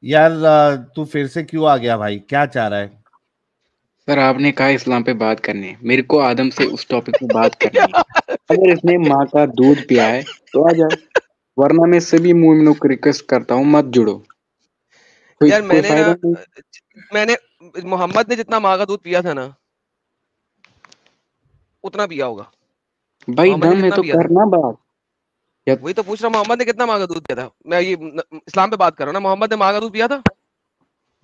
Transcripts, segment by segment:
यार तू फिर से क्यों आ गया भाई, क्या चाह रहा है? सर आपने कहा इस्लाम पे बात करनी है, मेरे को आदम से उस टॉपिक पे बात करनी है। अगर इसने माँ का दूध पिया है तो आ जाए, वरना मैं सभी मोमिनों को रिक्वेस्ट करता हूँ मत जुड़ो। कोई यार कोई मैंने ना फायदा नहीं। मैंने मोहम्मद ने जितना माँ का दूध पिया था ना, उतना पिया होगा। भाई मोहम्मद ने दम है कितना तो पिया था? करना बात। या वही तो पूछ रहा हूँ, मोहम्मद ने कितना माँ का दूध पिया था? मैं ये इस्लाम पे बात कर रहा हूँ ना, मोहम्मद ने माँ का दूध पिया था?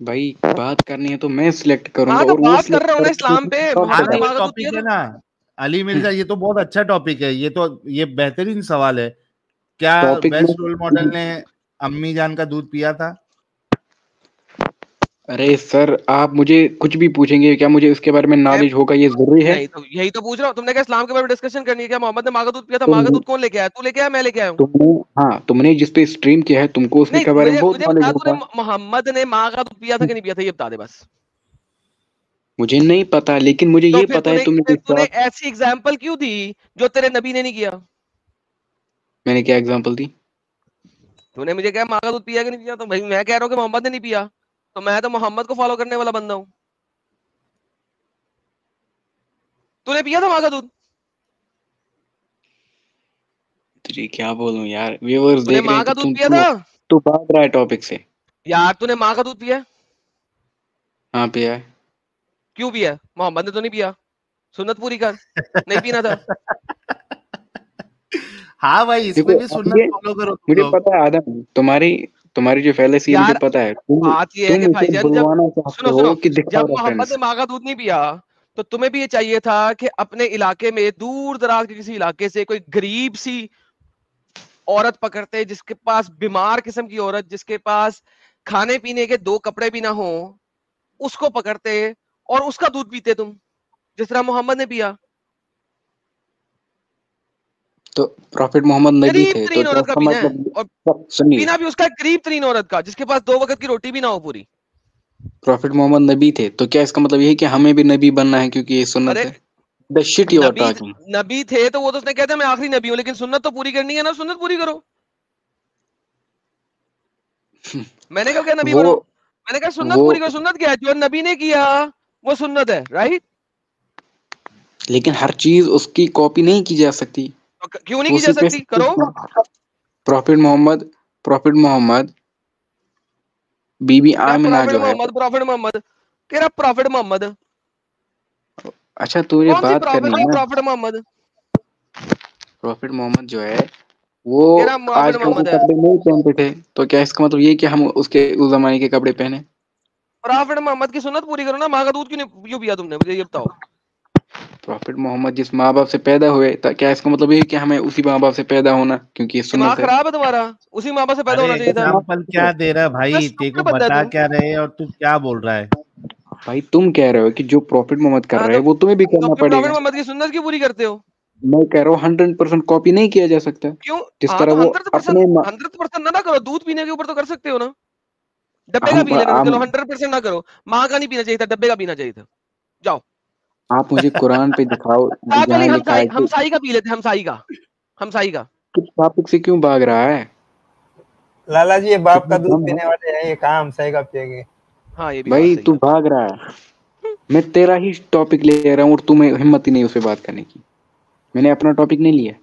भाई बात करनी है तो मैं सिलेक्ट हाँ करूंगा तो और वो बात कर सिलेक्ट रहा हूँ ना करके इस्लाम पे, हाँ मोहम्मद ना, ने ये माँ का दूध पिया टॉपिक है था? ना अली मिर्जा, ये तो बहुत अच्छा टॉपिक है। ये बेहतरीन सवाल है। क्या टॉपिक में। बेस्ट रोल मॉडल ने अम्मी जान का दूध पिया था? अरे सर आप मुझे कुछ भी पूछेंगे क्या मुझे उसके बारे में मैं नॉलेज होगा, ये जरूरी है? नहीं तो यही तो पूछ रहा हूँ, तुमने क्या इस्लाम के बारे में डिस्कशन करनी है क्या? मोहम्मद ने माँ का दूध पिया था, माँ का तुम दूध कौन लेके आया? तू लेके आया, मैं लेके आया हूँ? तुमने हाँ तुमने जिस पे स्ट्रीम किया है तुमको उसके नहीं, के बारे में मुझे बहुत मुझे नॉलेज बता, तूने होगा। मोहम्मद ने माँ का दूध पिया था कि नहीं पिया था, ये बता दे बस। मुझे नहीं पता, लेकिन मुझे तो ये फिर पता है तूने तुमने फिर जिस तूने जवाब। ऐसी एग्जाम्पल क्यों दी जो तेरे नबी ने नहीं किया? मैंने क्या एग्जांपल दी? तूने मुझे क्या माँ का दूध पिया कि नहीं पिया, तो भाई मैं कह रहा हूँ कि मोहम्मद ने नहीं पिया, तो मैं तो मोहम्मद को फॉलो करने वाला बंदा हूँ। तूने पिया था माँ का दूध? तुझे क्या बोलूं यार, व्यूअर्स तूने देख रहे माँ हैं तो का दूध तुम पिया तू था? तू भाग रहा है टॉपिक से। यार तूने माँ का दूध पिया? हाँ पिया है। क्यों पिया? मोहम्मद ने तो नहीं पिया। सुन्नत पूरी कर, नहीं पीना था। हाँ भाई, देखो इसमें भी अब सुन्नत ये फॉलो करो तुम मुझे लोग। पता है आदम, तुम्हारी तुम्हारी जो फैलेसी है मुझे यार पता है। तुम बात ये है तुम कि इसे भाईजान, जब बुलवाना चाहते सुनो हो सुनो, कि दिखाओ जब मोहम्मद ने रेफरेंस। माँ का दूध नहीं पिया, तो तुम्हें भी ये चाहिए था कि अपने इलाके में, दूर दराज के किसी इलाके से कोई गरीब सी औरत पकड़ते, जिसके पास, बीमार किस्म की औरत जिसके पास खाने पीने के दो कपड़े भी ना हो, उसको पकड़ते और उसका दूध पीते तुम, जिस तरह मोहम्मद ने पिया। तो प्रॉफिट मोहम्मद नबी गरीब थे तो तरीन क्या औरत का इसका पीना है, मतलब? और सुनिए, पीना भी उसका गरीब तरीन औरत का जिसके पास दो वक्त की रोटी भी ना हो पूरी। प्रॉफिट मोहम्मद नबी थे तो क्या इसका मतलब ये है कि हमें भी नबी बनना है क्योंकि ये सुन्नत अरे है? The shit you are Nabi talking. नबी थे तो वो तो उसने कहता मैं आखिरी नबी हूं, लेकिन सुन्नत तो पूरी करनी है ना, सुन्नत पूरी करो। मैंने कहा क्या नबी वो बनो? मैंने कहा सुन्नत वो पूरी करो। सुन्नत क्या है? जो नबी ने किया वो सुन्नत है, राइट? लेकिन हर चीज उसकी कॉपी नहीं की जा सकती। तो क्यों नहीं वो की जा सिर्फ सकती? करो। प्रॉफिट मोहम्मद, प्रॉफिट मोहम्मद, बीबी क्या आमिना प्रॉफिट जो है। मोहम्मद, प्रॉफिट मोहम्मद? तेरा प्रॉफिट मोहम्मद? अच्छा तुझे कौन सी बात करनी प्रॉफिट है और ना। प्रॉफिट मोहम्मद? प्रॉफिट मोहम्मद जो है वो तेरा प्रॉफिट आजकल के मोहम्मद है? कपड़े नहीं पहनते थे, तो क्या इसका मतलब ये कि हम उसके उस जमाने के कपड़े पहने? प्रॉफिट मोहम्मद की सुन्नत पूरी करो ना। माँ का दूध क्यों नहीं, क्यों पिया तुमने, मुझे ये बताओ। प्रॉफिट मोहम्मद जिस माँ बाप से पैदा हुए तो क्या इसका मतलब ये है कि हमें उसी माँ बाप से पैदा होना क्योंकि ये दिमाग सुन्नत है? खराब है तुम्हारा? उसी माँ बाप से पैदा अरे होना चाहिए था। एग्जाम्पल क्या दे रहा है इतना भाई, तेरे को स्टूपिड बंदा है बता तू। क्या रहे और तू क्या बोल रहा है? भाई तुम कह रहे हो कि जो प्रॉफिट मोहम्मद कर हाँ रहे हैं वो तुम्हें भी तो करना फिर प्रॉफिट पड़ेगा। मोहम्मद की सुन्नत क्यों पूरी करते हो? मैं कह रहा हूँ 100% कॉपी नहीं किया जा सकता। क्यों? जिस हाँ तरह तो वो हंड्रेड परसेंट, अपने 100% ना करो। दूध पीने के ऊपर तो कर सकते हो ना। डब्बे का हम पी लेना था, हम चलो 100% ना करो। माँ का नहीं पीना चाहिए था, डब्बे का पीना चाहिए था। जाओ। आप मुझे कुरान पे दिखाओ साथ वाली जहाँ लिखा हमसाई है कि हमसाई का पी लेते, हमसाई का। हमसाई का। किस टॉपिक से क्यों भाग रहा है। लाला जी ये बाप कितना का दूध दम है। पीने वाले हैं, ये कहाँ हमसाई का पिएंगे? हाँ ये भी बात भाई सही तू है। भाग रहा है। मैं तेरा ही टॉपिक ले रहा हूँ और तुम्हें हिम्मत ही नहीं उसे बात करने की। मैंने अपना टॉपिक नहीं लिया।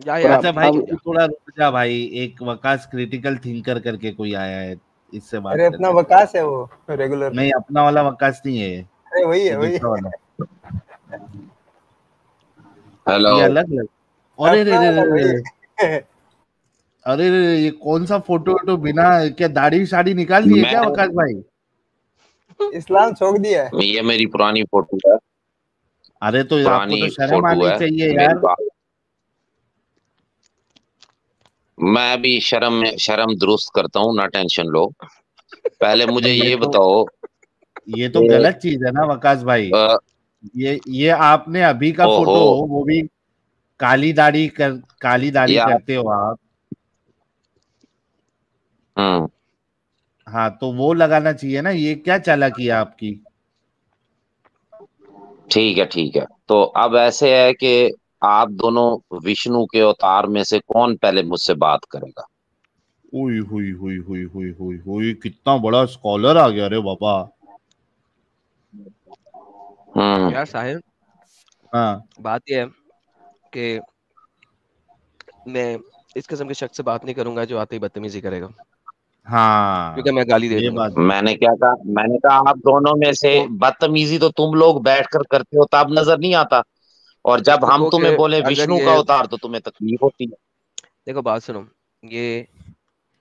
जा और यार, अच्छा भाई, ठीक है अब तू जा। थोड़ा रुक जा भाई। एक वकास क्रिटिकल थिंकर करके कोई आया है, इससे बात अरे अपना करते हैं। वकास है वो रेगुलर। नहीं, अपना वाला वकास नहीं है, अरे वही ये है वही दूसरा है। वाला। हेलो। ये अलग अलग। अरे रे अपना रे रे वाला वही रे। है। अरे रे रे, ये कौन सा फोटो वोटो, बिना क्या दाढ़ी शाड़ी निकाल दी है मैं क्या वकास भाई? इस्लाम छोड़ दिया है। ये मेरी पुरानी फोटो है। अरे तो आपको पुरानी तो शर्म फोटो आनी है चाहिए मेरी यार। बात। मैं भी शर्म में शर्म दुरुस्त करता हूँ, ना टेंशन लो। पहले मुझे नहीं, ये बताओ ये तो कि गलत चीज है ना वकास भाई। अ, ये आपने अभी का ओहो, फोटो, वो भी काली दाढ़ी यार। करते हो आप। हम्म। हाँ तो वो लगाना चाहिए ना, ये क्या चालाकी है आपकी? ठीक है ठीक है, तो अब ऐसे है कि आप दोनों विष्णु के अवतार में से कौन पहले मुझसे बात करेगा? हुई हुई हुई हुई हुई हुई हुई, कितना बड़ा स्कॉलर आ गया रे बाबा। यार साहिल, हाँ बात यह है कि मैं इस किस्म के शख्स से बात नहीं करूंगा जो आते ही बदतमीजी करेगा, क्योंकि हाँ, मैं गाली दे ये दूंगा। बात मैंने क्या कहा? मैंने कहा आप दोनों में से उसको बदतमीजी तो तुम लोग बैठकर करते हो तब नजर नहीं आता, और जब उसको हम कहो कि तुम्हें बोले अगर विष्णु का ये, अवतार तो तुम्हें तकलीफ होती है। देखो बात सुनो, ये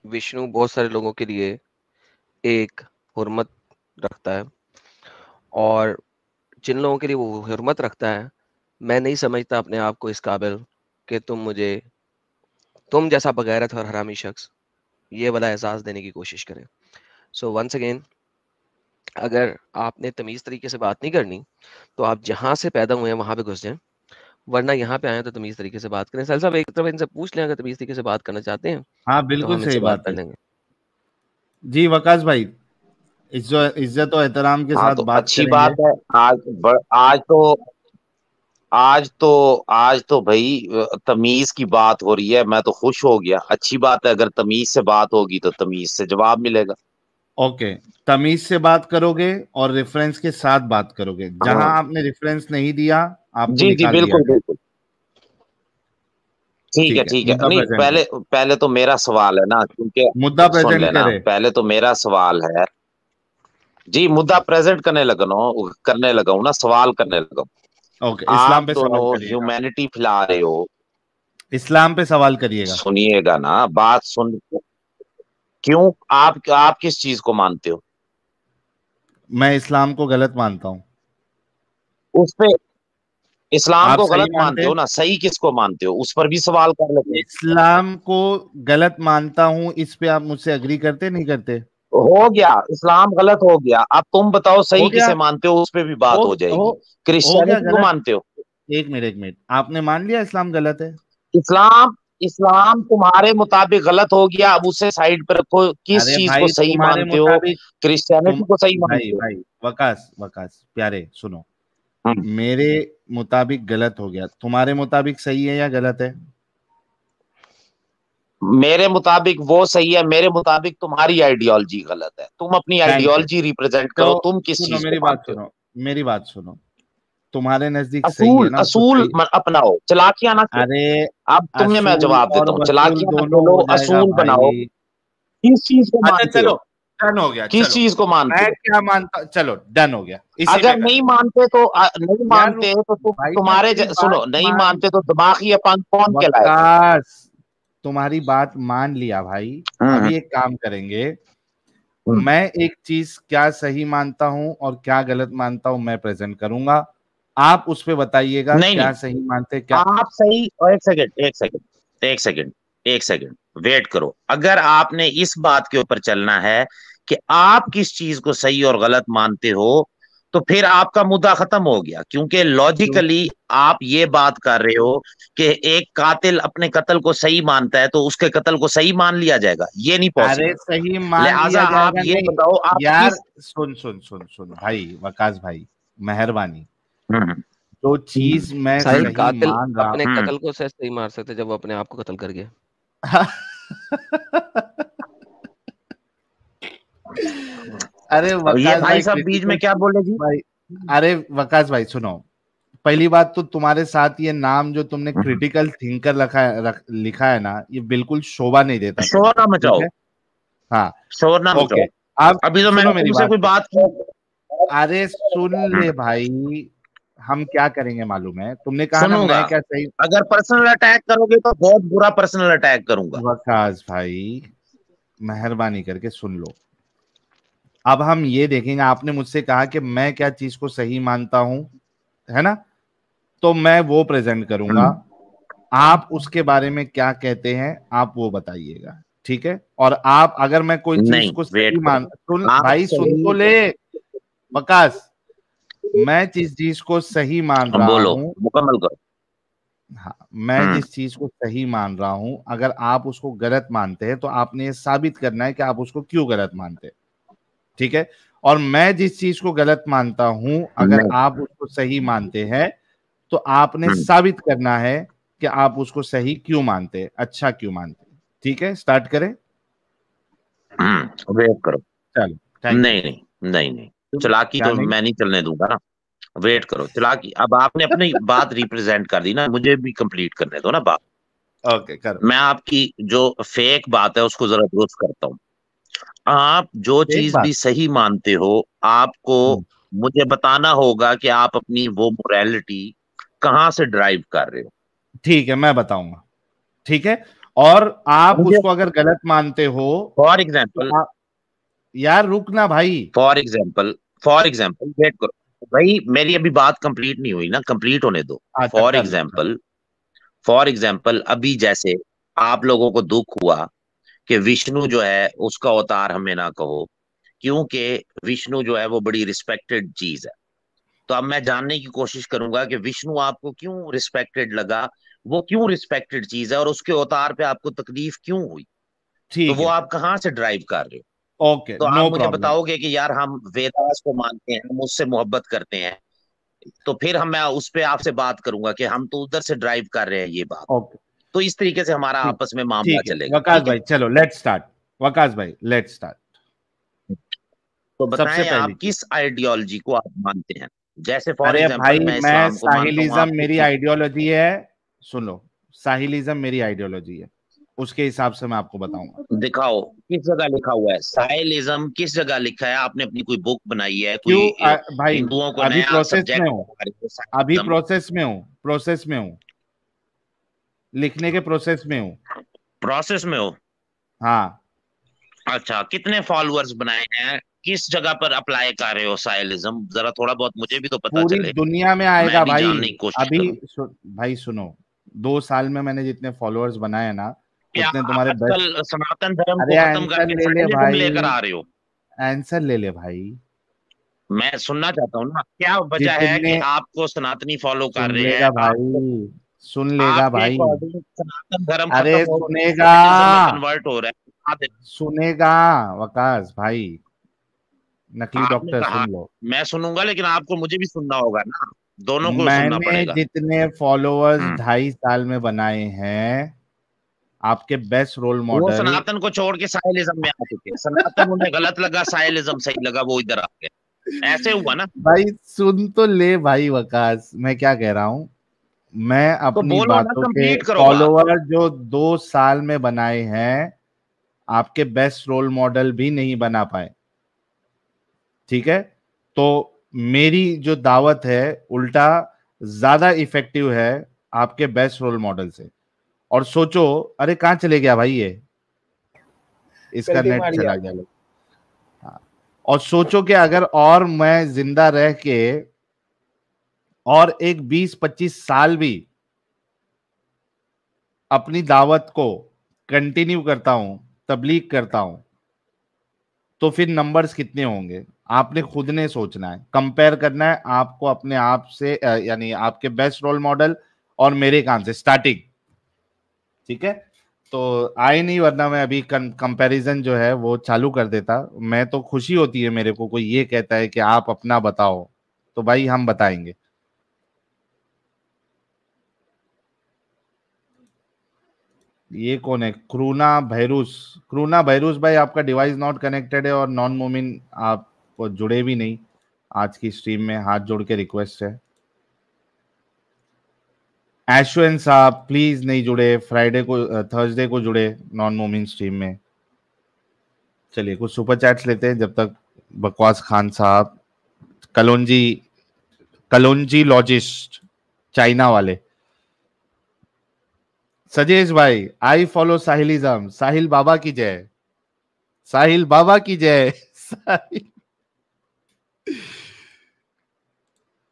विष्णु बहुत सारे लोगों के लिए एक हुर्मत रखता है, और जिन लोगों के लिए वो हुर्मत रखता है, मैं नहीं समझता अपने आप को इस काबिल कि तुम जैसा बगैरत और हरामी शख्स ये वाला एहसास देने की कोशिश करे। सो वंस अगेन, अगर आपने तमीज तरीके से बात नहीं करनी तो आप जहां से पैदा हुए हैं वहां पे घुस जाएं, वरना यहाँ पे आए तो तमीज तरीके से बात करें। साल साहब एक तरफ इनसे पूछ लें, अगर तमीज तरीके से बात करना चाहते हैं हाँ तो बिल्कुल हम सही इनसे बात बात कर है। लेंगे। जी वकास भाई, इज्जत और एहतराम के हाँ साथ तो बात अच्छी करेंगे। बात है। आज तो भाई तमीज की बात हो रही है, मैं तो खुश हो गया। अच्छी बात है, अगर तमीज से बात होगी तो तमीज से जवाब मिलेगा। ओके, तमीज से बात करोगे और रेफरेंस के साथ बात करोगे। जहां हाँ आपने रेफरेंस नहीं दिया आपको जी जी, निकाल दिया बिल्कुल जाए। बिल्कुल। ठीक है ठीक है, ठीक है। मुद्दा नहीं, प्रेजेंट पहले करें। पहले तो मेरा सवाल है ना, क्योंकि मुद्दा सुन प्रेजेंट लेना, करे। पहले तो मेरा सवाल है। जी, मुद्दा प्रेजेंट करने लगा हूँ ना, सवाल करने लगा हूँ। ओके, आप इस्लाम पे दोनों सवाल करिएगा। ह्यूमैनिटी फैला रहे हो। इस्लाम पे सवाल करिएगा। सुनिएगा ना, बात सुन। क्यों? आप किस चीज को मानते हो? मैं इस्लाम को गलत मानता हूं। उस पे इस्लाम आप को सही गलत मानते मानते हैं? हो ना, सही किसको मानते हो उस पर भी सवाल कर लेते हैं। इस्लाम को गलत मानता हूं, इस पे आप मुझसे अग्री करते नहीं करते? हो गया, इस्लाम गलत हो गया। अब तुम बताओ हो सही गया। किसे मानते हो, उस पे भी हो बात हो हो जाएगी। हो गया क्रिश्चियनिटी को गलत। मानते हो? एक मिनट, आपने मान लिया इस्लाम गलत है। इस्लाम इस्लाम तुम्हारे मुताबिक गलत हो गया, अब उसे साइड पर रखो। किस अरे चीज को भाई सही तुम्हारे मानते हो? मुताबिक, तुम क्रिश्चियनिटी को सही भाई मानते हो? भाई वकास वकास प्यारे सुनो, हम्म। मेरे मुताबिक गलत हो गया, तुम्हारे मुताबिक सही है या गलत है? मेरे मुताबिक वो सही है, मेरे मुताबिक तुम्हारी आइडियोलॉजी गलत है। तुम अपनी थैंक यू। आइडियोलॉजी रिप्रेजेंट तो करो, तुम किस सुनो चीज को मेरी बात मानते हो? सुनो, मेरी बात सुनो, तुम्हारे नजदीक सही है असूल ना तो असूल सही। अपनाओ, चालाकियां ना खेलो। अरे अब तुम्हें मैं असूल जवाब और देता हूँ, वसूल चालाकियां ना दोनों खेलो, हो जाएगा असूल बनाओ। भाई। किस चीज को अच्छा मानते चलो, हो? डन हो गया, किस चलो। चीज को मानते मैं हो? क्या मानता, चलो डन हो गया, इसी पे अगर कर नहीं लेते मानते तो नहीं यार। मानते तो भाई मैं तुम्हारे तेरी बात सुनो, नहीं मान, मानते तो दिमागी अपन कौन कहलाएगा? वकास तुम्हारी बात मान लिया भाई। हम्म अभी एक काम करेंगे, हम्म। मैं एक चीज क्या सही मानता हूं और क्या गलत मानता हूं मैं प्रेजेंट करूंगा, आप उस पे बताइएगा नहीं नहीं, क्या सही मानते क्या। आप सही, और एक सेकंड वेट करो। अगर आपने इस बात के ऊपर चलना है कि आप किस चीज को सही और गलत मानते हो, तो फिर आपका मुद्दा खत्म हो गया, क्योंकि क्यों? लॉजिकली आप ये बात कर रहे हो कि एक कातिल अपने कत्ल को सही मानता है तो उसके कत्ल को सही मान लिया जाएगा, ये नहीं अरे पॉसिबल। सही मान लिहाजा लिया आप जाएगा ये नहीं बताओ, आप यार। किस। सुन सुन सुन सुन भाई वकास भाई, मेहरबानी, हम्म जो चीज मैं साहिल, हम्म सही कातिल मान रहा अपने हम्म। कत्ल को से नहीं मार सकते जब वो अपने आप को कत्ल कर गया। अरे और ये वकास भाई भाई साहब बीच में क्रिटिकल क्या बोले जी? भाई। अरे वकास भाई सुनो, पहली बात तो तुम्हारे साथ ये नाम जो तुमने हम्म। क्रिटिकल थिंकर लिखा है ना, ये बिल्कुल शोभा नहीं देता तुम शोर पे, ना ठीक मचाओ, है? हाँ। शोर ना ओके, मचाओ। अब अभी तो सुनो मैंने मेरी तुमसे बात। कोई बात की। अरे सुन ले हम्म, भाई, हम क्या करेंगे मालूम है, तुमने कहा ना सुनूंगा। मैं क्या सही। अगर पर्सनल अटैक करोगे तो बहुत बुरा पर्सनल अटैक करूंगा। वकास भाई मेहरबानी करके सुन लो। अब हम ये देखेंगे, आपने मुझसे कहा कि मैं क्या चीज को सही मानता हूं, है ना? तो मैं वो प्रेजेंट करूंगा, हम्म, आप उसके बारे में क्या कहते हैं आप वो बताइएगा, ठीक है? और आप अगर मैं कोई चीज नहीं, को वेट सही मान, करो। सुन आप भाई सुन तो सही। ले वकास, मैं जिस चीज को सही मान हाँ, रहा बोलो, हूं, मुकम्मल करो। हाँ मैं हम्म जिस चीज को सही मान रहा हूं, अगर आप उसको गलत मानते हैं तो आपने ये साबित करना है कि आप उसको क्यों गलत मानते हैं, ठीक है? और मैं जिस चीज को गलत मानता हूं, अगर नहीं। आप उसको सही मानते हैं तो आपने हम्म साबित करना है कि आप उसको सही क्यों मानते हैं, अच्छा क्यों मानते हैं। ठीक है, स्टार्ट करें। वेट करो। चलो थैंक यू। नहीं नहीं नहीं नहीं, चालाकी क्या तो नहीं? मैं नहीं चलने दूंगा ना। वेट करो, चालाकी अब आपने अपनी बात रिप्रेजेंट कर दी ना, मुझे भी कंप्लीट करने दो ना बात। ओके करो। मैं आपकी जो फेक बात है उसको जरा दुरुस्त करता हूँ। आप जो एक चीज बात। भी सही मानते हो, आपको मुझे बताना होगा कि आप अपनी वो मोरालिटी कहाँ से ड्राइव कर रहे हो। ठीक है मैं बताऊंगा। ठीक है, और आप मुझे उसको अगर गलत मानते हो फॉर तो एग्जाम्पल आप, यार रुकना भाई। For example for example wait करो भाई, मेरी अभी बात कंप्लीट नहीं हुई ना, कंप्लीट होने दो। अच्छा फॉर कर लो। एग्जाम्पल फॉर एग्जाम्पल अभी जैसे आप लोगों को दुख हुआ कि विष्णु जो है उसका अवतार हमें ना कहो, क्योंकि विष्णु जो है वो बड़ी रिस्पेक्टेड चीज है। तो अब मैं जानने की कोशिश करूंगा कि विष्णु आपको क्यों रिस्पेक्टेड लगा, वो क्यों रिस्पेक्टेड चीज है, और उसके अवतार पे आपको तकलीफ क्यों हुई। तो ठीक वो है, आप कहाँ से ड्राइव कर रहे हो। ओके तो आप नो मुझे प्रॉब्लम। बताओगे कि यार हम वेदास को मानते हैं, हम उससे मोहब्बत करते हैं, तो फिर मैं उस पे आपसे बात करूंगा कि हम तो उधर से ड्राइव कर रहे हैं ये बात। ओके तो इस तरीके से हमारा ठीक। आपस में मामला ठीक है चलेगा, वकास ठीक है। भाई, चलो लेट्स स्टार्ट। वकास भाई लेट्स स्टार्ट। तो सबसे बताएं पहली आप चीज, किस आइडियोलॉजी को आप मानते हैं। जैसे फॉर अरे भाई एग्जांपल मैं मैं इस्लाम को मानता हूँ, साहिलिज्म आप मेरी किस चीज। आइडियोलॉजी है। सुन लो, साहिलिज्म मेरी आइडियोलॉजी है, उसके हिसाब से मैं आपको बताऊंगा। दिखाओ किस जगह लिखा हुआ है साइलिज्म, किस जगह लिखा है। आपने अपनी कोई बुक बनाई है, कोई क्यों भाई, हिंदुओं को अभी नया प्रोसेस में सब्जेक्ट हूँ। बता रहे हो अभी साइलिज्म। प्रोसेस में हूँ, प्रोसेस में हूँ, लिखने के प्रोसेस में हूँ। प्रोसेस में हो। हाँ। अच्छा, कितने फॉलोअर्स बनाए हैं, किस जगह पर अप्लाई कर रहे हो साइलिज्म, जरा थोड़ा बहुत मुझे भी तो पता पूरी चले, दुनिया में मैं आएगा भी भाई। जानने की कोशिश अभी करूं। भाई सुनो, 2 साल में मैंने जितने फॉलोअर्स बनाए हैं ना, क्या उतने आप तुम्हारे बेस्ट। आजकल सनातन धर्म अरे को खत्म आंसर करके ले ले साइलिज्म भाई, लेकर आ रहे हो। आंसर ले ले भाई। मैं सुनना चाहता हूँ ना, क्या वजह है जितने, कि आपको सनातनी फॉलो कर सुन रहे हैं। लेगा आपको भाई, सुन लेगा आपके भाई। अकॉर्डिंग सनातन धर्म अरे खत्म हो रहा है, सुनेगा, साइलिज्म में कन्वर्ट हो रहा है। सुनेगा वकास भाई, नकली आपने डॉक्टर कहा सुन लो। मैं सुनूंगा, लेकिन आपको मुझे भी सुनना होगा ना, दोनों को सुनना मैंने पड़ेगा। जितने फॉलोअर्स हम्म। 2.5 साल में बनाए हैं, आपके बेस्ट रोल वो मॉडल। सनातन को छोड़ के साइलिज्म में आ चुके, सनातन उन्हें गलत लगा, साइलिज्म सही लगा, वो इधर आ गए, ऐसे हुआ ना। भाई सुन तो ले भाई वकास, मैं क्या कह रहा हूं। मैं तो अपनी बोलो ना, बातों के कंप्लीट करो बात। फॉलोअर जो 2 साल में बनाए हैं, आपके बेस्ट रोल मॉडल भी नहीं बना पाए। ठीक है, तो मेरी जो दावत है उल्टा ज्यादा इफेक्टिव है आपके बेस्ट रोल मॉडल से। और सोचो, अरे कहाँ चले गया भाई ये, इसका गलती नेट मार गया। चला गया। हाँ। और सोचो कि अगर और मैं जिंदा रह के और एक 20-25 साल भी अपनी दावत को कंटिन्यू करता हूं, तबलीग करता हूं, तो फिर नंबर्स कितने होंगे आपने खुद ने सोचना है, कंपेयर करना है आपको अपने आप से, यानी आपके बेस्ट रोल मॉडल और मेरे काम से स्टार्टिंग। ठीक है, तो आए नहीं, वरना मैं अभी कंपैरिजन जो है वो चालू कर देता। मैं तो खुशी होती है मेरे को कोई ये कहता है कि आप अपना बताओ, तो भाई हम बताएंगे। ये कौन है, क्रूना भैरूस। क्रूना भैरूस भाई, आपका डिवाइस नॉट कनेक्टेड है और नॉन मोमिन, आप जुड़े भी नहीं आज की स्ट्रीम में, हाथ जोड़ के रिक्वेस्ट है। ऐश्विन साहब प्लीज नहीं जुड़े, फ्राइडे को थर्सडे को जुड़े नॉन मोमिन स्ट्रीम में। चलिए कुछ सुपर चैट्स लेते हैं जब तक। बकवास खान साहब, कलोंजी, कलोंजी लॉजिस्ट, चाइना वाले। सजेश भाई, आई फॉलो साहिलिज्म, साहिल बाबा की जय, साहिल बाबा की जय। साहिल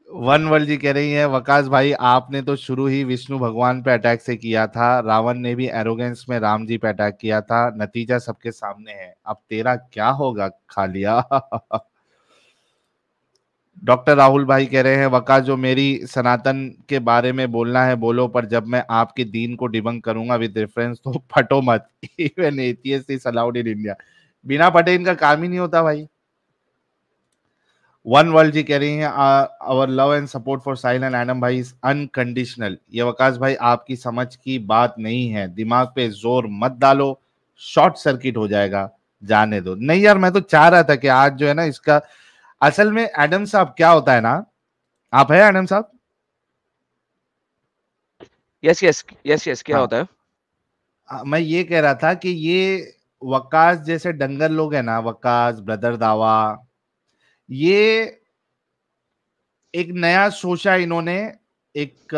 वन वर्ल्ड जी कह रही है, वकास भाई आपने तो शुरू ही विष्णु भगवान पे अटैक से किया था, रावण ने भी एरोगेंस में राम जी पे अटैक किया था, नतीजा सबके सामने है, अब तेरा क्या होगा खा लिया। डॉक्टर राहुल भाई कह रहे हैं, वकास जो मेरी सनातन के बारे में बोलना है बोलो, पर जब मैं आपके दीन को डिबंक करूंगा विद रेफरेंस तो फटो मत। Even atheist is allowed in India. बिना फटे इनका काम ही नहीं होता भाई। वन वर्ल्ड जी कह रही हैं, our love and support for Sahil and Adam भाई इज अनकंडीशनल। ये वकास भाई आपकी समझ की बात नहीं है, दिमाग पे जोर मत डालो, शॉर्ट सर्किट हो जाएगा। जाने दो। नहीं यार, मैं तो चाह रहा था कि आज जो है ना इसका, असल में एडम साहब क्या होता है ना, आप है एडम साहब? यस यस यस यस, क्या हाँ, होता है? मैं ये कह रहा था कि ये वकास जैसे डंगर लोग है ना, वकास, ब्रदर दावा, ये एक नया सोचा इन्होंने, एक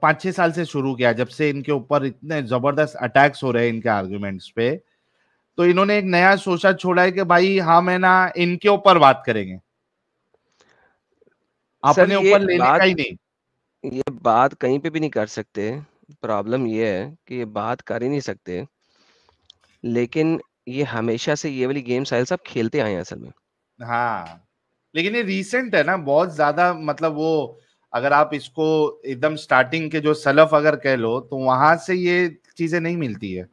5-6 साल से शुरू किया, जब से इनके ऊपर इतने जबरदस्त अटैक्स हो रहे हैं इनके आर्गुमेंट्स पे। तो इन्होंने एक नया सोचा छोड़ा है कि भाई हम है ना इनके ऊपर बात करेंगे, सर अपने ऊपर लेने का ही नहीं। ये बात कहीं पे भी नहीं कर सकते। प्रॉब्लम ये है कि ये बात कर ही नहीं सकते, लेकिन ये हमेशा से ये वाली गेम साहिल साहब खेलते आए हैं असल में। हाँ, लेकिन ये रीसेंट है ना बहुत ज्यादा, मतलब वो अगर आप इसको एकदम स्टार्टिंग के जो सलफ अगर कह लो तो वहां से ये चीजें नहीं मिलती है।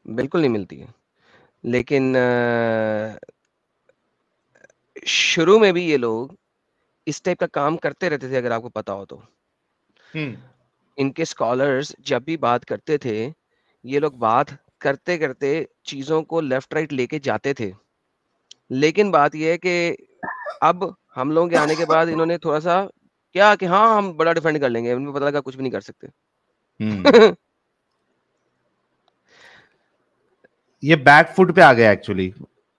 बिल्कुल नहीं मिलती है, लेकिन शुरू में भी ये लोग इस टाइप का काम करते रहते थे, अगर आपको पता हो तो। हम्म। इनके स्कॉलर्स जब भी बात करते थे, ये लोग बात करते करते चीजों को लेफ्ट राइट लेके जाते थे। लेकिन बात यह है कि अब हम लोगों के आने के बाद इन्होंने थोड़ा सा क्या कि हाँ हम बड़ा डिफेंड कर लेंगे, उनको पता लगा कुछ भी नहीं कर सकते। हम्म। ये बैक फुट पे आ गया एक्चुअली।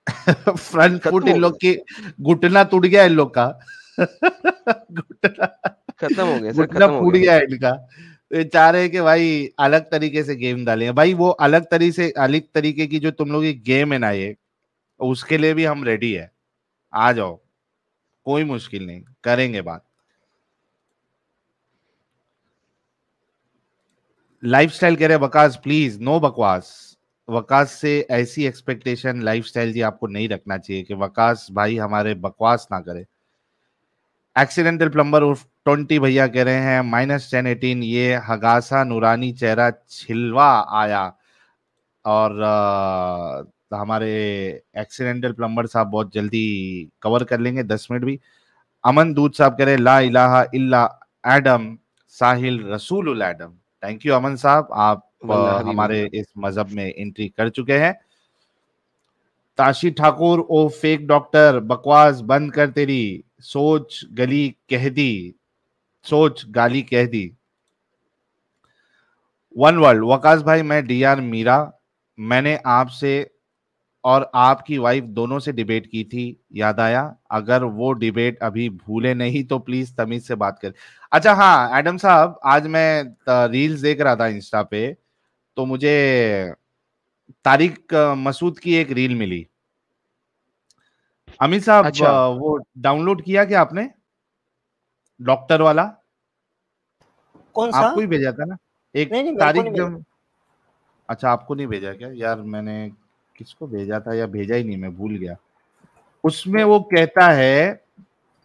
फ्रंट फुट खत्म इन हो लोग गया, की, घुटना टूट गया इन लोग का। घुटना, खत्म हो गया सर, घुटना खत्म हो फूट गया। गया इनका। तो ये चाह रहे हैं कि भाई अलग तरीके से गेम डालें। भाई वो अलग तरीके की जो तुम लोग की गेम है ना, ये उसके लिए भी हम रेडी है। आ जाओ, कोई मुश्किल नहीं, करेंगे बात। लाइफस्टाइल कह रहे हैं वकास, प्लीज नो बकवास। वकास से ऐसी एक्सपेक्टेशन लाइफस्टाइल जी आपको नहीं रखना चाहिए कि वकास भाई हमारे बकवास ना करे। एक्सीडेंटल प्लम्बर उर्फ 20 भैया कह रहे हैं -10-18 ये हगासा नूरानी चेहरा छिलवा आया। और हमारे एक्सीडेंटल प्लम्बर साहब बहुत जल्दी कवर कर लेंगे, 10 मिनट भी। अमन दूध साहब कह रहे हैं ला इलाहा इल्ला एडम साहिल रसूलुल एडम। थैंक यू अमन साहब, आप वल्लाह हबीबी। हमारे इस मजहब में एंट्री कर चुके हैं। ताशी ठाकुर, ओ फेक डॉक्टर, बकवास बंद कर, तेरी सोच गली कह दी, सोच गाली कह दी। वन वर्ल्ड, वकास भाई मैं डीआर मीरा, मैंने आपसे और आपकी वाइफ दोनों से डिबेट की थी, याद आया? अगर वो डिबेट अभी भूले नहीं तो प्लीज तमीज से बात करें। अच्छा हाँ एडम साहब, आज मैं रील्स देख रहा था इंस्टा पे, तो मुझे तारिक मसूद की एक रील मिली। अमित साहब अच्छा, वो डाउनलोड किया क्या आपने, डॉक्टर वाला? कौन सा? आपको ही भेजा था ना एक नहीं नहीं, मेरे को तारिक नहीं मिला। जब। अच्छा आपको नहीं भेजा क्या यार, मैंने किसको भेजा था या भेजा ही नहीं, मैं भूल गया। उसमें वो कहता है,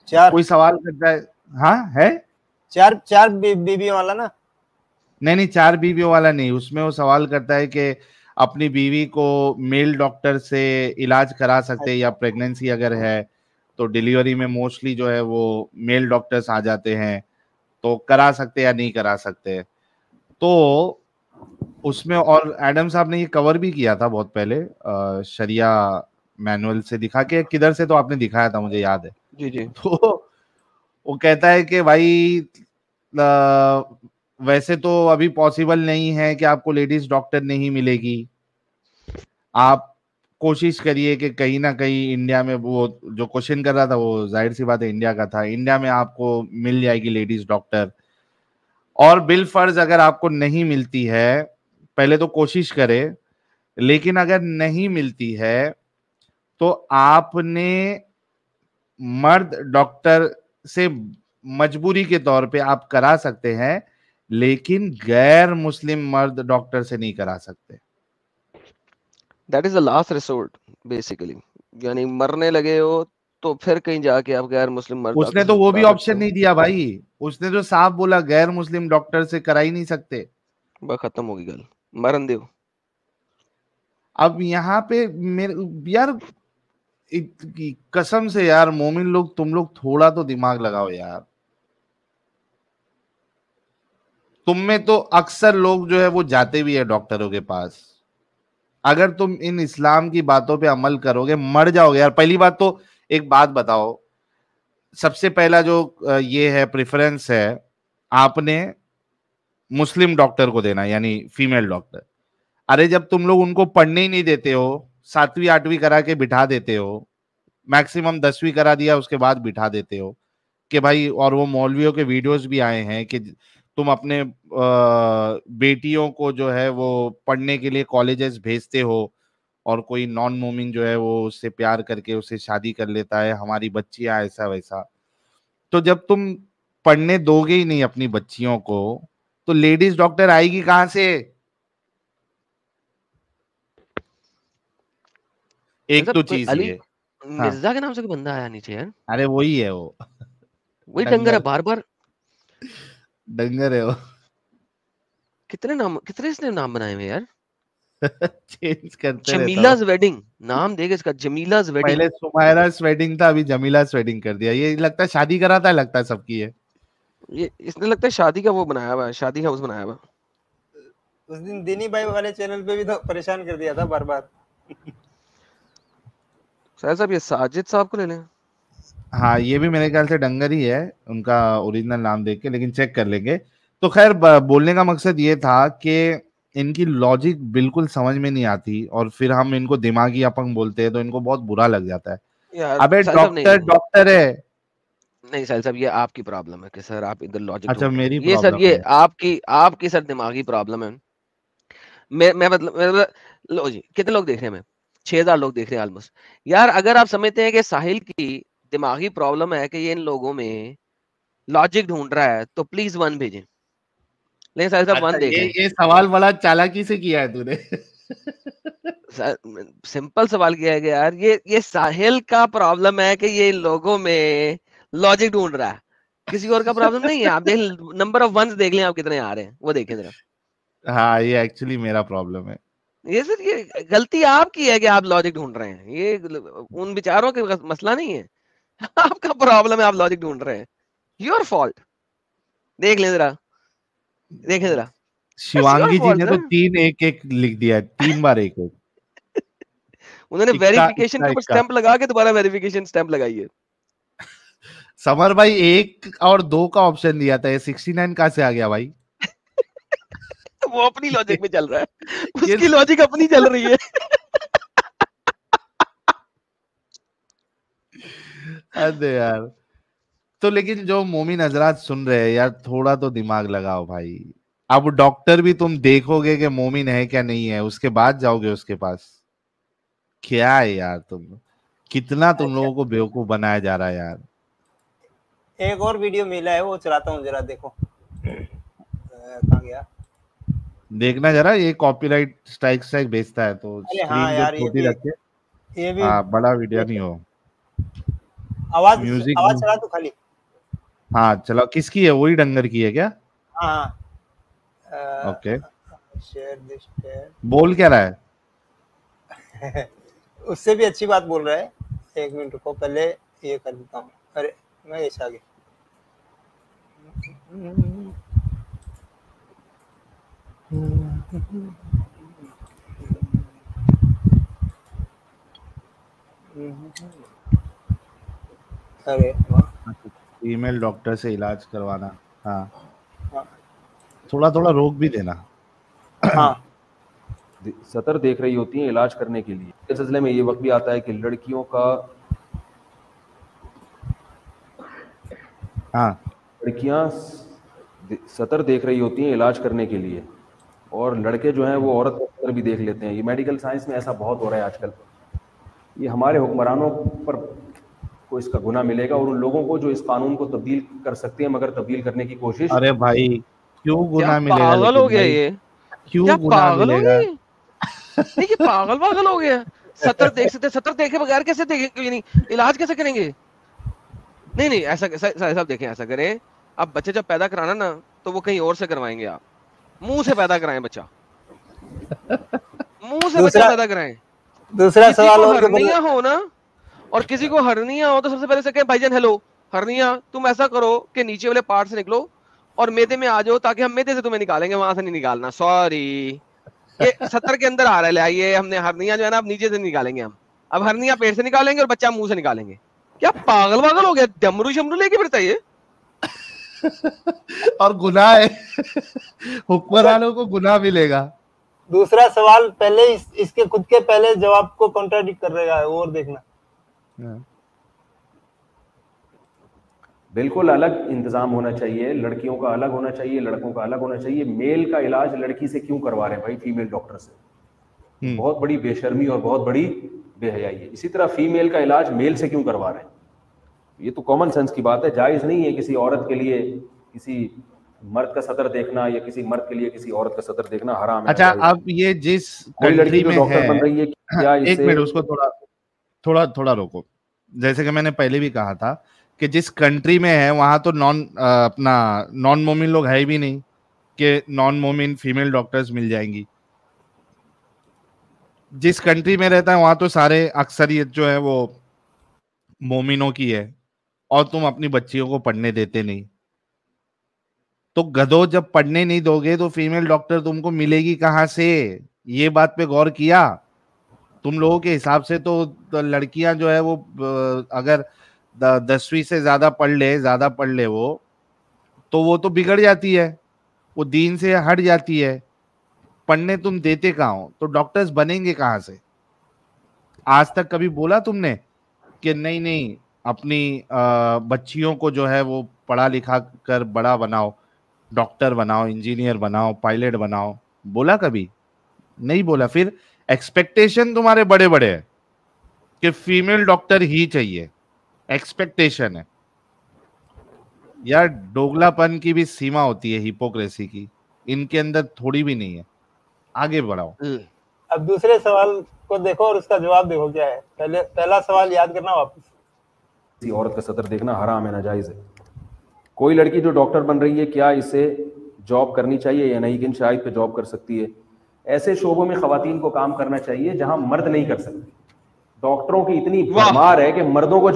चार कोई सवाल करता है। हाँ है। चार चार बीबी वाला ना? नहीं नहीं, 4 बीवियों वाला नहीं। उसमें वो सवाल करता है कि अपनी बीवी को मेल डॉक्टर से इलाज करा सकते हैं, या अच्छा। प्रेगनेंसी अगर है तो डिलीवरी में मोस्टली जो है वो मेल डॉक्टर्स आ जाते हैं, तो करा सकते या नहीं करा सकते। तो उसमें, और एडम साहब ने ये कवर भी किया था बहुत पहले, शरिया मैनुअल से दिखा के, किधर से तो आपने दिखाया था मुझे याद है। जी जी। तो वो कहता है कि भाई वैसे तो अभी पॉसिबल नहीं है कि आपको लेडीज डॉक्टर नहीं मिलेगी, आप कोशिश करिए कि कहीं ना कहीं इंडिया में, वो जो क्वेश्चन कर रहा था वो जाहिर सी बात है इंडिया का था, इंडिया में आपको मिल जाएगी लेडीज डॉक्टर। और बिल फर्ज अगर आपको नहीं मिलती है, पहले तो कोशिश करें, लेकिन अगर नहीं मिलती है तो आपने मर्द डॉक्टर से मजबूरी के तौर पे आप करा सकते हैं, लेकिन गैर मुस्लिम मर्द डॉक्टर से नहीं करा सकते। That is the last resort basically. यानी मरने लगे हो तो फिर कहीं जाके आप गैर मुस्लिम मर्द उसने डॉक्टर तो से वो भी करा सकते ऑप्शन हो। नहीं दिया भाई, उसने तो साफ बोला गैर मुस्लिम डॉक्टर से करा ही नहीं सकते। बस खत्म होगी गल, मरन दो। अब यहाँ पे मेरे यार, कसम से यार मोमिन लोग, तुम लोग थोड़ा तो दिमाग लगाओ यार। तुम में तो अक्सर लोग जो है वो जाते भी है डॉक्टरों के पास, अगर तुम इन इस्लाम की बातों पे अमल करोगे मर जाओगे यार। पहली बात तो एक बात बताओ, सबसे पहला जो ये है प्रेफरेंस है, आपने मुस्लिम डॉक्टर को देना, यानी फीमेल डॉक्टर। अरे जब तुम लोग उनको पढ़ने ही नहीं देते हो, 7वीं 8वीं करा के बिठा देते हो, मैक्सिमम 10वीं करा दिया उसके बाद बिठा देते हो कि भाई, और वो मौलवियों के वीडियोस भी आए हैं कि तुम अपने बेटियों को जो है वो पढ़ने के लिए कॉलेजेस भेजते हो और कोई नॉन मोमिन जो है वो उससे प्यार करके उससे शादी कर लेता है, हमारी बच्चियां ऐसा वैसा। तो जब तुम पढ़ने दोगे ही नहीं अपनी बच्चियों को, तो लेडीज डॉक्टर आएगी कहां से? एक तो चीज अली ये। हाँ, मिर्जा के नाम से कोई बंदा आया नीचे यार, अरे वही है वो, वही डंगर है, डंगर, बार बार डंगर है वो। कितने इसने नाम बनाए हुए यार। चेंज करते रहता हूँ। जमीला's वेडिंग नाम देगा इसका, जमीला's वेडिंग। पहले सुमायरा's वेडिंग था, अभी जमीला's वेडिंग कर दिया। ये लगता है शादी कराता है, लगता है सबकी है। ये इसने लगता है शादी का वो बनाया हुआ है, शादी हाउस बनाया हुआ है। उस दिन दिनी भाई वाले चैनल पे भी तो परेशान कर दिया था बार बार। शायद साहब ये साजिद साहब को ले लें। हाँ, ये भी मेरे ख्याल से डंगर ही है, उनका ओरिजिनल नाम देख के, लेकिन चेक कर लेंगे। तो खैर, बोलने का मकसद ये था कि इनकी लॉजिक बिल्कुल समझ में नहीं आती, और फिर हम इनको दिमागी अपंग बोलते हैं तो इनको बहुत बुरा लग जाता है। यार अबे साहिल साहब डॉक्टर नहीं, डॉक्टर है। नहीं साहिल साहब ये आपकी प्रॉब्लम है कि सर आप इधर लॉजिक अच्छा, ढूंढ रहे मेरी हैं। ये सर प्रॉब्लम ये है। आपकी सर दिमागी प्रॉब्लम है। मैं मतलब लो जी, कितने लोग देख रहे हैं? मैं 6000 लोग देख रहे हैं ऑलमोस्ट। यार अगर आप समझते हैं कि साहिल की दिमागी प्रॉब्लम है कि ये इन लोगों में लॉजिक ढूंढ रहा है, तो प्लीज 1 भेजें। लेकिन साहिल साहब 1 अच्छा, देख रहे हैं। ये सवाल बड़ा चालाकी से किया है तूने। सिंपल सवाल किया है कि यार ये साहिल का प्रॉब्लम है कि ये लोगों में लॉजिक ढूंढ रहा है, किसी और का प्रॉब्लम नहीं है। आप देख नंबर ऑफ वंस देख लें आप कितने आ रहे हैं, वो देखें जरा। हाँ, ये एक्चुअली मेरा प्रॉब्लम है। ये सर ये गलती आपकी है कि आप लॉजिक ढूंढ रहे हैं, ये उन बेचारों का मसला नहीं है। आपका प्रॉब्लम है, आप लॉजिक ढूंढ रहे हैं, योर फॉल्ट। देख लें जरा, देखें जरा, योर शिवांगी जी फॉल्ट ने तो सर। 3 1 1 लिख दिया है, 3 बार 1 1। उन्होंने इक्का वेरिफिकेशन इक्का के ऊपर इक्का। स्टैंप लगा के दोबारा वेरिफिकेशन स्टैंप लगाई है। समर भाई 1 और 2 का ऑप्शन दिया था, ये 69 कहाँ से आ गया भाई? वो अपनी लॉजिक में चल रहा है, ये उसकी लॉजिक अपनी चल रही है। अरे यार। तो लेकिन जो मोमिन हजरात सुन रहे हैं यार, थोड़ा तो दिमाग लगाओ भाई। अब डॉक्टर भी तुम देखोगे कि मोमिन है क्या नहीं है, उसके बाद जाओगे उसके पास। क्या है यार, कितना तुम अच्छा, लोगों को बेवकूफ बनाया जा रहा है यार। एक और वीडियो मिला है, वो चलाता हूँ जरा, देखो। कहाँ गया? देखना जरा, ये कॉपीराइट स्ट्राइक भेजता है, तो अरे हाँ स्क्रीन जो यार, छोटी रखे। ये भी हाँ, बड़ा वीडियो नहीं हो। आवाज म्यूजिक आवाज भी। चला तू खाली। हाँ चलो, किसकी है? वही डंगर की है क्या? हाँ ओके। शेयर दिस बोल क्या रहा है? उससे भी अच्छी बात बोल रहा है। 1 मिनट रुको, पहले ये कर देता हूँ। अरे मैं ऐसा आ गया। अरे फीमेल डॉक्टर से इलाज करवाना। हाँ, हाँ थोड़ा थोड़ा रोक भी देना। हाँ सतर देख रही होती हैं इलाज करने के लिए। इस सिलसिले में ये वक्त भी आता है कि लड़कियों का, हाँ, लड़कियां सतर देख रही होती हैं इलाज करने के लिए, और लड़के जो हैं वो औरत का सतर भी देख लेते हैं। ये मेडिकल साइंस में ऐसा बहुत हो रहा है आजकल। ये हमारे हुक्मरानों पर को इसका गुनाह मिलेगा, और उन लोगों को जो इस कानून को तब्दील कर सकते हैं मगर तब्दील करने की कोशिश। अरे भाई, क्यों क्या गुनाह मिलेगा? पागल हो लेकिन गया भाई, ये, क्यों क्या गुनाह पागल हो मिलेगा? गया नहीं, ये पागल हो गया। सतर देख सकते, सतर देखे बगैर कैसे देखेंगे? नहीं, इलाज कैसे करेंगे? नहीं नहीं, ऐसा साहब देखें, ऐसा करें, अब बच्चे जब पैदा कराना ना, तो वो कहीं और से करवाएंगे। आप मुंह से पैदा कराएं बच्चा, मुंह से बच्चा पैदा कराएं। दूसरा किसी सवाल को और हर्निया हो ना, और किसी को हर्निया हो, तो सबसे पहले से कहें भाईजान हेलो हर्निया, तुम ऐसा करो कि नीचे वाले पार्ट से निकलो और मैदे में आ जाओ, ताकि हम मैदे से तुम्हें निकालेंगे, वहां से नहीं निकालना, सॉरी। ये 70 के अंदर आ रहा है, ले आइए हमने हरनिया जो है ना अब नीचे से निकालेंगे हम, अब हरनिया पेट से निकालेंगे और बच्चा मुंह से निकालेंगे। क्या पागल वागल हो गया, डमरू शमरू लेके फिरता है ये। और गुनाह है, हुक्मरानों को गुनाह मिलेगा। दूसरा सवाल पहले इसके खुद के पहले जवाब को कॉन्ट्राडिक्ट कर रहेगा, और देखना। बिल्कुल अलग इंतजाम होना चाहिए, लड़कियों का अलग होना चाहिए, लड़कों का अलग होना चाहिए। मेल का इलाज लड़की से क्यों करवा रहे हैं भाई, फीमेल डॉक्टर से? बहुत बड़ी बेशर्मी और बहुत बड़ी बेहयाई है। इसी तरह फीमेल का इलाज मेल से क्यों करवा रहे हैं? ये तो कॉमन सेंस की बात है। जायज नहीं है किसी औरत के लिए किसी मर्द का सतर देखना, या किसी मर्द के लिए किसी औरत का सतर देखना हराम है। अच्छा, अब ये जिस कोई लड़की जो में डॉक्टर है, बन रही है, क्या एक मिनट उसको थोड़ा रोको। जैसे कि मैंने पहले भी कहा था कि जिस कंट्री में है वहां तो नॉन मोमिन लोग है भी नहीं कि नॉन मोमिन फीमेल डॉक्टर्स मिल जाएंगी। जिस कंट्री में रहता है वहां तो सारे अक्सरियत जो है वो मोमिनों की है, और तुम अपनी बच्चियों को पढ़ने देते नहीं। तो गधो, जब पढ़ने नहीं दोगे तो फीमेल डॉक्टर तुमको मिलेगी कहां से? ये बात पे गौर किया? तुम लोगों के हिसाब से तो लड़कियां जो है वो अगर 10वीं से ज्यादा पढ़ ले वो तो बिगड़ जाती है, वो दीन से हट जाती है। पढ़ने तुम देते कहाँ हो? तो डॉक्टर्स बनेंगे कहाँ से? आज तक कभी बोला तुमने कि नहीं अपनी बच्चियों को जो है वो पढ़ा लिखा कर बड़ा बनाओ, डॉक्टर बनाओ, इंजीनियर बनाओ, पायलट बनाओ? बोला कभी? नहीं बोला। फिर एक्सपेक्टेशन तुम्हारे बड़े बड़े हैं कि फीमेल डॉक्टर ही चाहिए, एक्सपेक्टेशन है। यार दोगलापन की भी सीमा होती है, हिपोक्रेसी की, इनके अंदर थोड़ी भी नहीं है। आगे बढ़ाओ। अब दूसरे सवाल को देखो और उसका जवाब देखो क्या है। पहला सवाल याद करना वापस। किसी औरत का सतर देखना हराम है, नाजायज है। कोई लड़की जो डॉक्टर बन रही है, क्या इसे जॉब करनी चाहिए या नहीं? किन शराइत पे जॉब कर सकती है? ऐसे शोबों में खवातीन को काम करना चाहिए जहां मर्द नहीं कर सकते। डॉक्टरों की इतनी भरमार है कि मर्दों को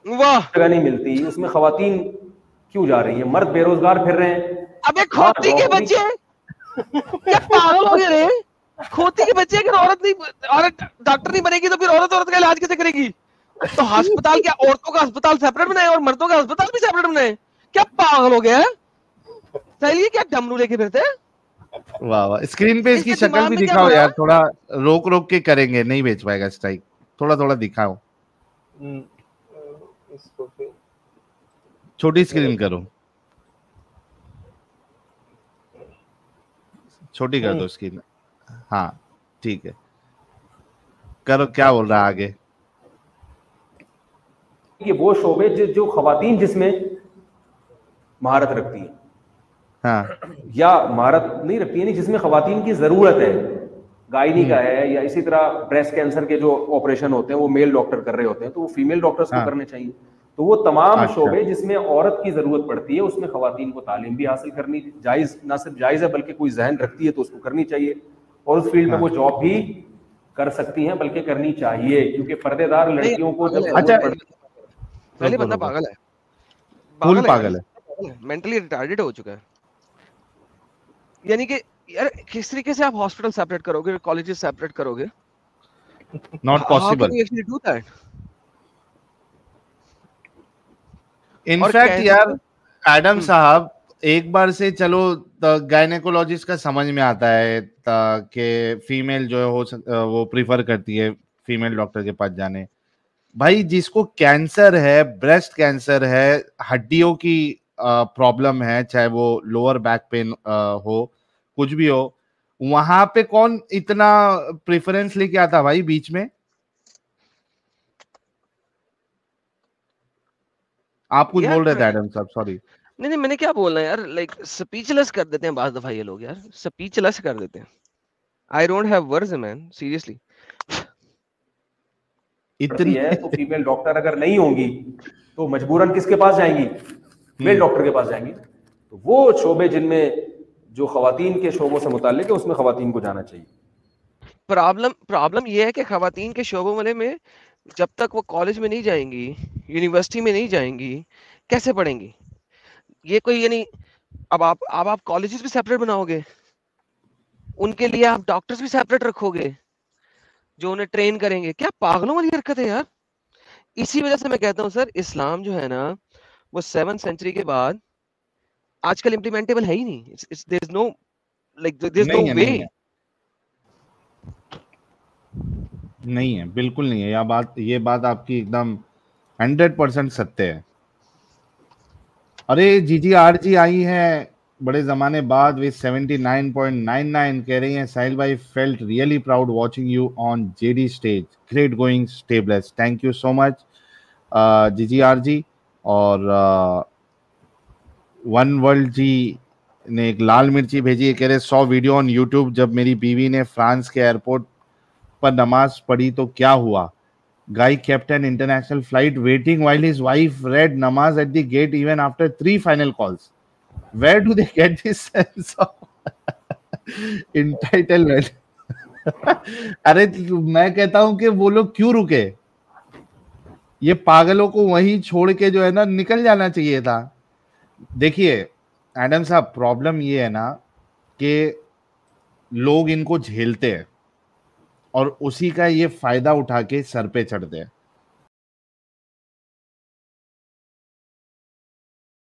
जगह नहीं मिलती, उसमें खवातीन क्यों जा रही है? मर्द बेरोजगार फिर रहे हैं। अबे खोती के बच्चे, क्या पागल हो गए रे? खोती के बच्चे, अगर औरत डॉक्टर नहीं बनेगी तो फिर औरत का इलाज कैसे करेगी? तो अस्पताल क्या औरतों का अस्पताल सेपरेट बनाए और मर्दों का अस्पताल भी सेपरेट बनाए? क्या पागल हो गया है? सही है, क्या डमरू लेके फिरते हैं? वाह वाह, स्क्रीन पे इसकी शक्ल भी दिखाओ यार, थोड़ा रोक के करेंगे, नहीं बेच पाएगा स्ट्राइक। थोड़ा दिखाओ, छोटी स्क्रीन करो, छोटी कर दो स्क्रीन। हाँ ठीक है, करो। क्या बोल रहा है आगे? ये वो शोबे जो खवातीन जिसमें महारत रखती है, हाँ, या महारत नहीं रखती है, नहीं, जिसमें खवातीन की जरूरत है, गायनी का है, या इसी तरह ब्रेस्ट कैंसर के जो ऑपरेशन होते हैं वो मेल डॉक्टर कर रहे होते हैं, तो वो फीमेल डॉक्टर्स को करने चाहिए। तो वो तमाम शोबे जिसमें औरत की जरूरत पड़ती है, उसमें खवातीन को तालीम भी हासिल करनी जायज, ना सिर्फ जायज है बल्कि कोई जहन रखती है तो उसको करनी चाहिए, और उस फील्ड में वो जॉब भी कर सकती हैं, बल्कि करनी चाहिए, क्योंकि पर्देदार लड़कियों को जब पहले बंदा पागल है, पागल है, मेंटली रिटार्डेड हो चुका है। यानी कि यार किस तरीके से आप हॉस्पिटल सेपरेट करोगे, कॉलेजेस सेपरेट करोगे? Not possible. इनफैक्ट यार एडम साहब, एक बार से चलो गायनेकोलॉजिस्ट का समझ में आता है कि फीमेल जो है वो प्रीफर करती है फीमेल डॉक्टर के पास जाने। भाई जिसको कैंसर है, ब्रेस्ट कैंसर है, हड्डियों की प्रॉब्लम है, चाहे वो लोअर बैक पेन हो, कुछ भी हो, वहां पे कौन इतना प्रेफरेंस लेके आता भाई बीच में? आप कुछ बोल रहे थे एडम साहब, सॉरी। नहीं मैंने क्या बोलना है यार, लाइक स्पीचलेस कर देते हैं बात दफा ये लोग यार, स्पीचलेस कर देते हैं। I don't have words man, seriously. इतनी है तो फीमेल डॉक्टर अगर नहीं होंगी तो मजबूरन किसके पास जाएंगी? मेल डॉक्टर के पास जाएंगी। तो वो शोबे जिनमें जो खवातीन के शोबों से मुताल्लिक है उसमें खवातीन को जाना चाहिए। प्रॉब्लम ये है कि खवातीन के शोबों वाले में जब तक वो कॉलेज में नहीं जाएंगी, यूनिवर्सिटी में नहीं जाएंगी, कैसे पढ़ेंगी? ये कोई यानी अब आप कॉलेजेस भी सेपरेट बनाओगे? उनके लिए आप डॉक्टर्स भी सेपरेट रखोगे जो उन्हें ट्रेन करेंगे? क्या पागलों वाली हरकत है यार। इसी वजह से मैं कहता हूँ सर, इस्लाम जो है ना वो 7th सेंचुरी के बाद आजकल इम्प्लीमेंटेबल है ही नहीं। There is no like there is no way. नहीं है, बिल्कुल नहीं है। ये बात आपकी एकदम 100% सत्य है। अरे GGRG आई है बड़े जमाने बाद विद 79.99 कह रही हैं साहिल भाई felt really proud watching you on JD stage, great going, stay blessed. Thank you so much GGRG। और वन वर्ल्ड जी ने एक लाल मिर्ची भेजी है, कह रहे 100 वीडियो ऑन यूट्यूब, जब मेरी बीवी ने फ्रांस के एयरपोर्ट पर नमाज पढ़ी तो क्या हुआ? Guy kept an international flight waiting while his wife read namaz at the gate even after 3 final calls. Where do they get this sense of entitlement? अरे मैं कहता हूं कि वो लोग क्यों रुके? ये पागलों को वहीं छोड़ के जो है ना निकल जाना चाहिए था। देखिए एडम साहब, प्रॉब्लम ये है ना कि लोग इनको झेलते हैं और उसी का ये फायदा उठा के सर पे चढ़ते हैं।